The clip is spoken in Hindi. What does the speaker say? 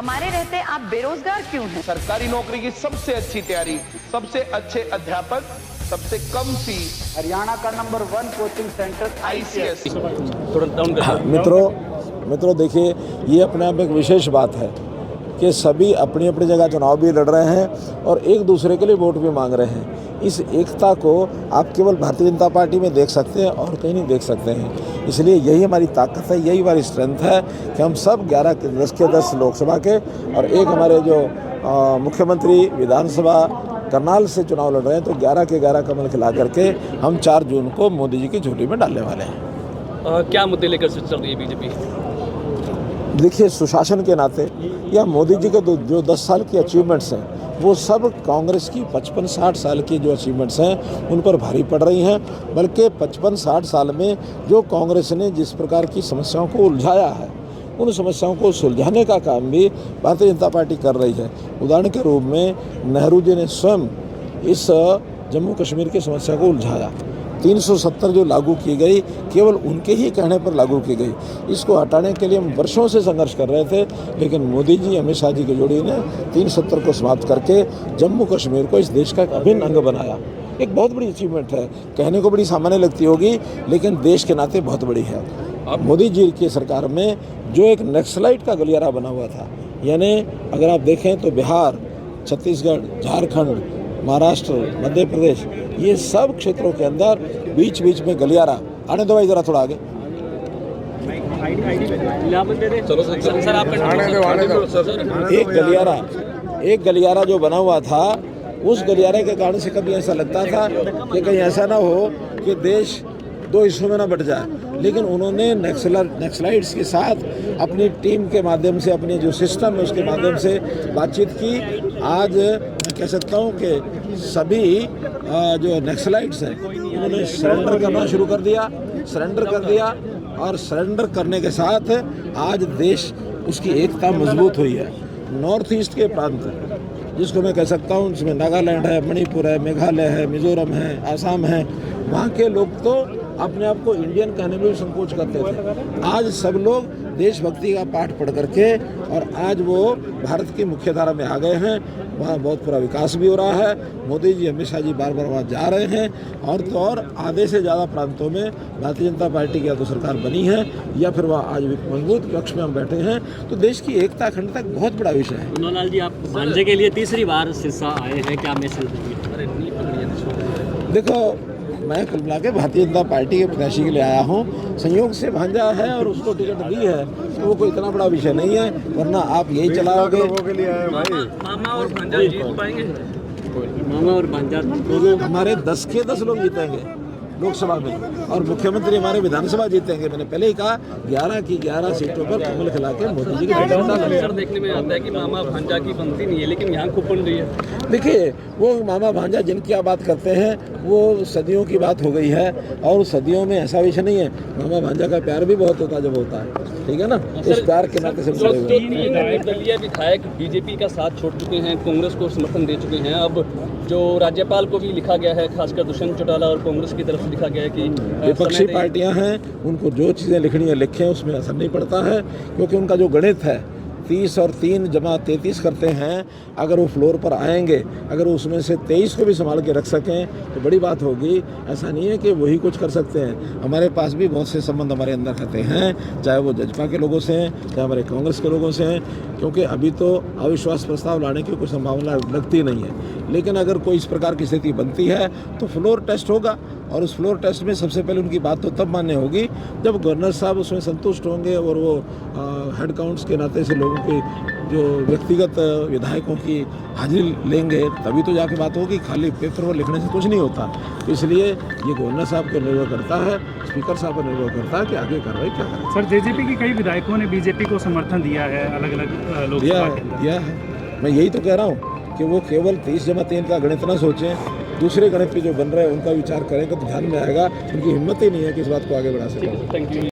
हमारे रहते आप बेरोजगार क्यों हैं? सरकारी नौकरी की सबसे अच्छी तैयारी, सबसे अच्छे अध्यापक, सबसे कम फीस, हरियाणा का नंबर 1 कोचिंग सेंटर ICS। मित्रों देखिए, ये अपने आप एक विशेष बात है कि सभी अपनी अपनी जगह चुनाव भी लड़ रहे हैं और एक दूसरे के लिए वोट भी मांग रहे हैं। इस एकता को आप केवल भारतीय जनता पार्टी में देख सकते हैं और कहीं नहीं देख सकते हैं। इसलिए यही हमारी ताकत है, यही हमारी स्ट्रेंथ है कि हम सब 10 के 10 लोकसभा के और एक हमारे जो मुख्यमंत्री विधानसभा करनाल से चुनाव लड़ रहे हैं, तो 11 के 11 कमल खिला करके हम 4 जून को मोदी जी की झोली में डालने वाले हैं। क्या मुद्दे लेकर चल रही है बीजेपी? देखिए, सुशासन के नाते या मोदी जी के जो 10 साल की अचीवमेंट्स हैं, वो सब कांग्रेस की 55-60 साल की जो अचीवमेंट्स हैं उन पर भारी पड़ रही हैं। बल्कि 55-60 साल में जो कांग्रेस ने जिस प्रकार की समस्याओं को उलझाया है, उन समस्याओं को सुलझाने का काम भी भारतीय जनता पार्टी कर रही है। उदाहरण के रूप में नेहरू जी ने स्वयं इस जम्मू कश्मीर की समस्या को उलझाया। 370 जो लागू की गई, केवल उनके ही कहने पर लागू की गई। इसको हटाने के लिए हम वर्षों से संघर्ष कर रहे थे, लेकिन मोदी जी, अमित शाह जी की जोड़ी ने 370 को समाप्त करके जम्मू कश्मीर को इस देश का एक अभिन्न अंग बनाया। एक बहुत बड़ी अचीवमेंट है, कहने को बड़ी सामान्य लगती होगी, लेकिन देश के नाते बहुत बड़ी है। अब मोदी जी की सरकार में जो एक नक्सलाइट का गलियारा बना हुआ था, यानी अगर आप देखें तो बिहार, छत्तीसगढ़, झारखंड, महाराष्ट्र, मध्य प्रदेश, ये सब क्षेत्रों के अंदर बीच बीच में गलियारा, आने दो भाई जरा थोड़ा आगे, एक गलियारा जो बना हुआ था, उस गलियारे के कारण से कभी ऐसा लगता था कि कहीं ऐसा ना हो कि देश 2 हिस्सों में ना बट जाए। लेकिन उन्होंने नक्सलाइट्स के साथ अपनी टीम के माध्यम से, अपने जो सिस्टम है उसके माध्यम से बातचीत की। आज मैं कह सकता हूँ कि सभी जो नक्सलाइट्स हैं उन्होंने सरेंडर करना शुरू कर दिया, और सरेंडर करने के साथ आज देश, उसकी एकता मजबूत हुई है। नॉर्थ ईस्ट के प्रांत जिसको मैं कह सकता हूँ, जिसमें नागालैंड है, मणिपुर है, मेघालय है, मिजोरम है, आसाम है, वहाँ के लोग तो अपने आप को इंडियन कहने में भी संकोच करते थे। आज सब लोग देशभक्ति का पाठ पढ़ करके और आज वो भारत की मुख्य धारा में आ गए हैं। वहाँ बहुत पूरा विकास भी हो रहा है। मोदी जी, अमित शाह जी बार बार वहाँ जा रहे हैं, और तो और आधे से ज़्यादा प्रांतों में भारतीय जनता पार्टी की या तो सरकार बनी है या फिर वहाँ आज मजबूत विपक्ष में हम बैठे हैं। तो देश की एकता अखंडता बहुत बड़ा विषय है। मनोहर जी, आप भांजे के लिए तीसरी बार सिरसा आए हैं, क्या मैसेज देंगे? देखो, मैं कुल मिला के भारतीय जनता पार्टी के प्रत्याशी के लिए आया हूँ। संयोग से भांजा है और उसको टिकट दी है, तो वो कोई इतना बड़ा विषय नहीं है, वरना आप यही चलाओगे। मामा और भांजा जीत पाएंगे? मामा और भांजा हमारे 10 के 10 लोग जीतेंगे लोकसभा में, और मुख्यमंत्री हमारे विधानसभा जीतेंगे। मैंने पहले ही कहा, 11 की 11 सीटों पर कमल खिला के मोदी जी की सर, देखने में आता है कि मामा भांजा की बनती नहीं है, लेकिन यहाँ खूब बन रही है। देखिए, वो मामा भांजा जिनकी आप बात करते हैं, वो सदियों की बात हो गई है, और सदियों में ऐसा विषय नहीं है। मामा भांजा का प्यार भी बहुत होता है जब होता है, ठीक है ना। इस प्यार के नाते से निर्दलीय विधायक बीजेपी का साथ छोड़ चुके हैं, कांग्रेस को समर्थन दे चुके हैं। अब जो राज्यपाल को भी लिखा गया है, खासकर दुष्यंत चौटाला और कांग्रेस की तरफ से लिखा गया है कि विपक्षी पार्टियां हैं, उनको जो चीज़ें लिखनी है लिखें, उसमें असर नहीं पड़ता है, क्योंकि उनका जो गणित है 30 और 3 जमा 33 करते हैं। अगर वो फ्लोर पर आएंगे, अगर उसमें से 23 को भी संभाल के रख सकें तो बड़ी बात होगी। ऐसा नहीं है कि वही कुछ कर सकते हैं। हमारे पास भी बहुत से संबंध हमारे अंदर रहते हैं, चाहे वो जजपा के लोगों से हैं, चाहे हमारे कांग्रेस के लोगों से हैं, क्योंकि अभी तो अविश्वास प्रस्ताव लाने की कोई संभावना लगती नहीं है। लेकिन अगर कोई इस प्रकार की स्थिति बनती है तो फ्लोर टेस्ट होगा, और उस फ्लोर टेस्ट में सबसे पहले उनकी बात तो तब मान्य होगी जब गवर्नर साहब उसमें संतुष्ट होंगे, और वो हेड काउंट्स के नाते से लोगों की, जो व्यक्तिगत विधायकों की हाजिरी लेंगे, तभी तो जाके बात होगी। खाली पेपर पर लिखने से कुछ नहीं होता। तो इसलिए ये गवर्नर साहब पर निर्भर करता है, स्पीकर साहब पर निर्भर करता है कि आगे कार्रवाई क्या करें। सर, जेजेपी की कई विधायकों ने बीजेपी को समर्थन दिया है, अलग अलग दिया है। मैं यही तो कह रहा हूँ कि वो केवल 30 जमा 3 का गणित ना सोचें, दूसरे गणित पे जो बन रहे हैं उनका विचार करेंगे तो ध्यान में आएगा। उनकी हिम्मत ही नहीं है कि इस बात को आगे बढ़ा सकें। Thank you.